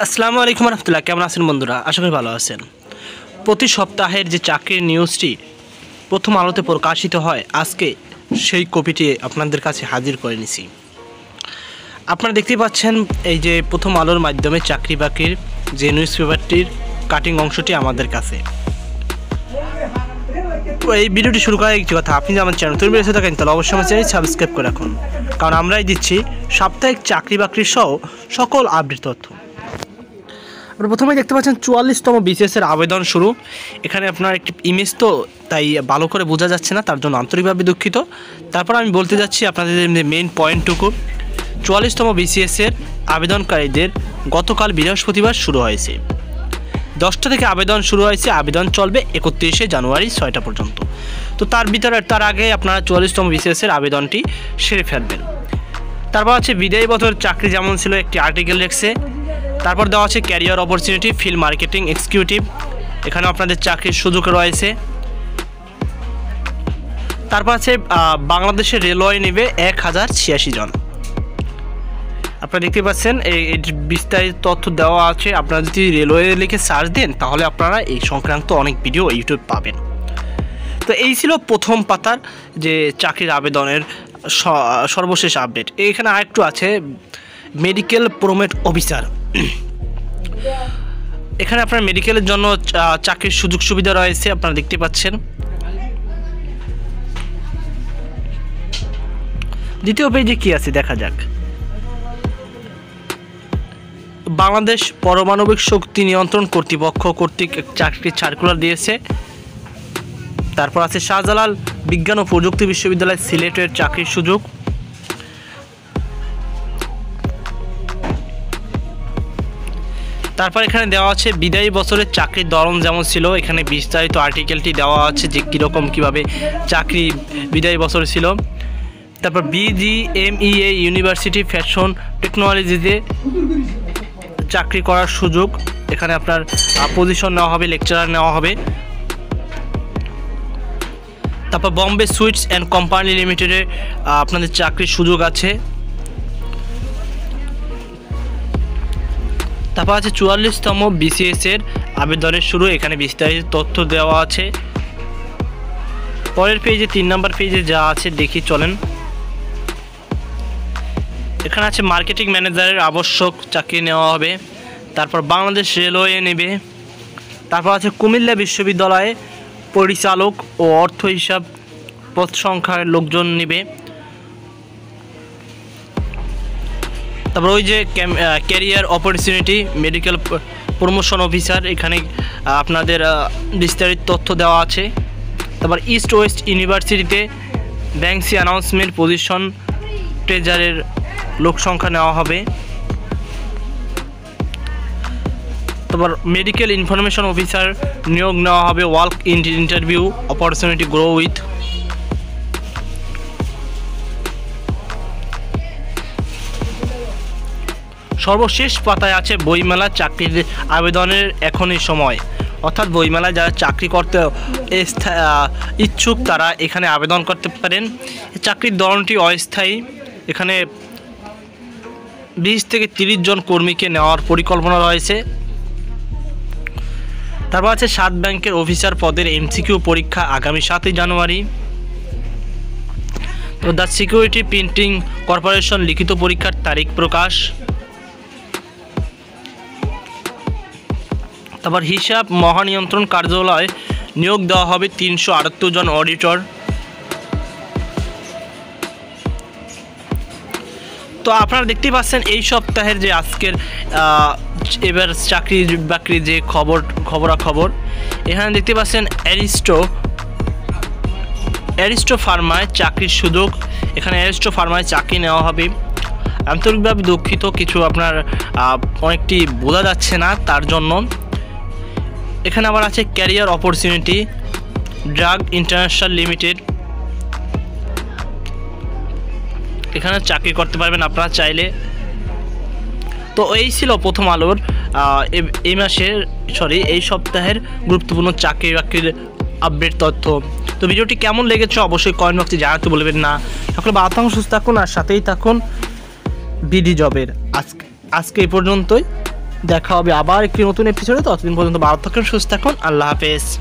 আসসালামু আলাইকুম রহমতুল্লাহ। কেমন আছেন বন্ধুরা? আশা করি ভালো আছেন। প্রতি সপ্তাহের যে চাকরির নিউজটি প্রথম আলোতে প্রকাশিত হয়, আজকে সেই কপিটি আপনাদের কাছে হাজির করে নিছি। আপনারা দেখতে পাচ্ছেন এই যে প্রথম আলোর মাধ্যমে চাকরি বাকরির যে নিউজ পেপারটির কাটিং অংশটি আমাদের কাছে। এই ভিডিওটি শুরু করার একটি কথা, আপনি যে আমার চ্যানেল তৈরি বেড়েছে থাকেন তাহলে অবশ্যই আমার চ্যানেল সাবস্ক্রাইব করে রাখুন, কারণ আমরাই দিচ্ছি সাপ্তাহিক চাকরি বাকরির সহ সকল আপডেট তথ্য। প্রথমে দেখতে পাচ্ছেন 44তম বিসিএসের আবেদন শুরু। এখানে আপনার একটি ইমেজ তো তাই ভালো করে বোঝা যাচ্ছে না, তার জন্য আন্তরিকভাবে দুঃখিত। তারপর আমি বলতে যাচ্ছি আপনাদের মেইন পয়েন্টটুকু। 44তম বিসিএসের আবেদনকারীদের গতকাল বৃহস্পতিবার শুরু হয়েছে। 10টা থেকে আবেদন শুরু হয়েছে, আবেদন চলবে 31শে জানুয়ারি 6টা পর্যন্ত। তো তার আগে আপনারা 44তম বিসিএসের আবেদনটি সেরে ফেলবেন। তারপর আছে বিদায়ী বছর চাকরি যেমন ছিল, একটি আর্টিকেল লেখছে। তারপর দেওয়া আছে career opportunity field marketing executive, এখানে আপনাদের চাকরির সুযোগ রয়েছে। তারপর আছে বাংলাদেশের রেলওয়ে নেবে 1086 জন। আপনারা দেখতে পাচ্ছেন এই বিস্তারিত তথ্য দেওয়া আছে। আপনারা যদি রেলওয়ে লিখে সার্চ দেন তাহলে আপনারা এই সংক্রান্ত অনেক ভিডিও ইউটিউব পাবেন। তো এই ছিল প্রথম পাতার যে চাকরির আবেদনের সর্বশেষ আপডেট। এখানে আরেকটু আছে মেডিকেল প্রোমেট অফিসার। এখানে আপনার মেডিকেলের জন্য চাকরির সুযোগ সুবিধা রয়েছে, আপনারা দেখতে পাচ্ছেন। দ্বিতীয় পেজে কি আছে দেখা যাক। বাংলাদেশ পারমাণবিক শক্তি নিয়ন্ত্রণ কর্তৃপক্ষ কর্তৃক চাকরির সার্কুলার দিয়েছে। তারপর আছে শাহজালাল বিজ্ঞান ও প্রযুক্তি বিশ্ববিদ্যালয় সিলেটের চাকরির সুযোগ। তারপর এখানে দেওয়া আছে বিদায়ী বছরের চাকরির ধরন যেমন ছিল, এখানে বিস্তারিত আর্টিকেলটি দেওয়া আছে যে কীরকম কীভাবে চাকরি বিদায়ী বছর ছিল। তারপর BGMEA ইউনিভার্সিটি ফ্যাশন টেকনোলজিতে চাকরি করার সুযোগ, এখানে আপনার পজিশন নেওয়া হবে, লেকচারার নেওয়া হবে। তারপর বম্বে সুইটস অ্যান্ড কোম্পানি লিমিটেডে আপনাদের চাকরির সুযোগ আছে। তারপর আছে 44তম বিসিএসের আবেদনের শুরু, এখানে বিস্তারিত তথ্য দেওয়া আছে। পরের পেজে 3 নম্বর পেজে যা আছে দেখি চলেন। এখানে আছে মার্কেটিং ম্যানেজারের আবশ্যক চাকরি নেওয়া হবে। তারপর বাংলাদেশ রেলওয়ে নেবে। তারপর আছে কুমিল্লা বিশ্ববিদ্যালয়ে পরিচালক ও অর্থ হিসাব পদ সংখ্যার লোকজন নেবে। তারপর ওই যে career opportunity medical promotion officer, এখানে আপনাদের বিস্তারিত তথ্য দেওয়া আছে। তারপর ইস্ট ওয়েস্ট ইউনিভার্সিটিতে ব্যাংসি অ্যানাউন্সমেন্ট পজিশন ট্রেজারের লোক সংখ্যা নেওয়া হবে। তারপর মেডিকেল ইনফরমেশন অফিসার নিয়োগ নেওয়া হবে, work in interview opportunity grow with. সর্বশেষ পাতায় আছে বইমেলা চাকরির আবেদনের এখনই সময়, অর্থাৎ বইমেলায় যারা চাকরি করতে ইচ্ছুক তারা এখানে আবেদন করতে পারেন। চাকরির ধরনটি অস্থায়ী, এখানে 20 থেকে 30 জন কর্মীকে নেওয়ার পরিকল্পনা রয়েছে। তারপর আছে 7 ব্যাংকের অফিসার পদের MCQ পরীক্ষা আগামী 7ই জানুয়ারি। তো দ্য সিকিউরিটি প্রিন্টিং কর্পোরেশন লিখিত পরীক্ষার তারিখ প্রকাশ। তারপর হিসাব মহানিয়ন্ত্রণ কার্যালয় নিয়োগ দেওয়া হবে 378 জন অডিটর। তো আপনারা দেখতে পাচ্ছেন এই সপ্তাহের যে আজকের এবার চাকরি বাকরি যে খবরাখবর, এখানে দেখতে পাচ্ছেন অ্যারিস্টো ফার্মায় চাকরির সুযোগ, এখানে অ্যারিস্টো ফার্মায় চাকরি নেওয়া হবে। আন্তরিকভাবে দুঃখিত, কিছু আপনার অনেকটি বোঝা যাচ্ছে না, তার জন্য। এখানে আবার আছে career opportunity drug international limited, এখানে চাকরি করতে পারবেন আপনারা চাইলে। তো এই ছিল প্রথম আলোর এই সপ্তাহের গুরুত্বপূর্ণ চাকরি বাকরির আপডেট তথ্য। তো ভিডিওটি কেমন লেগেছে অবশ্যই কমেন্ট বক্সে জানাতে বলবেন না। সকলে ভালো থাকুন, সুস্থ থাকুন আর সাথেই থাকুন বিডি জবের। আজকে এই পর্যন্তই। দেখা হবে আবার একটি নতুন এপিসোডে। ততদিন পর্যন্ত ভালো থাকুন, সুস্থ থাকুন। আল্লাহ হাফেজ।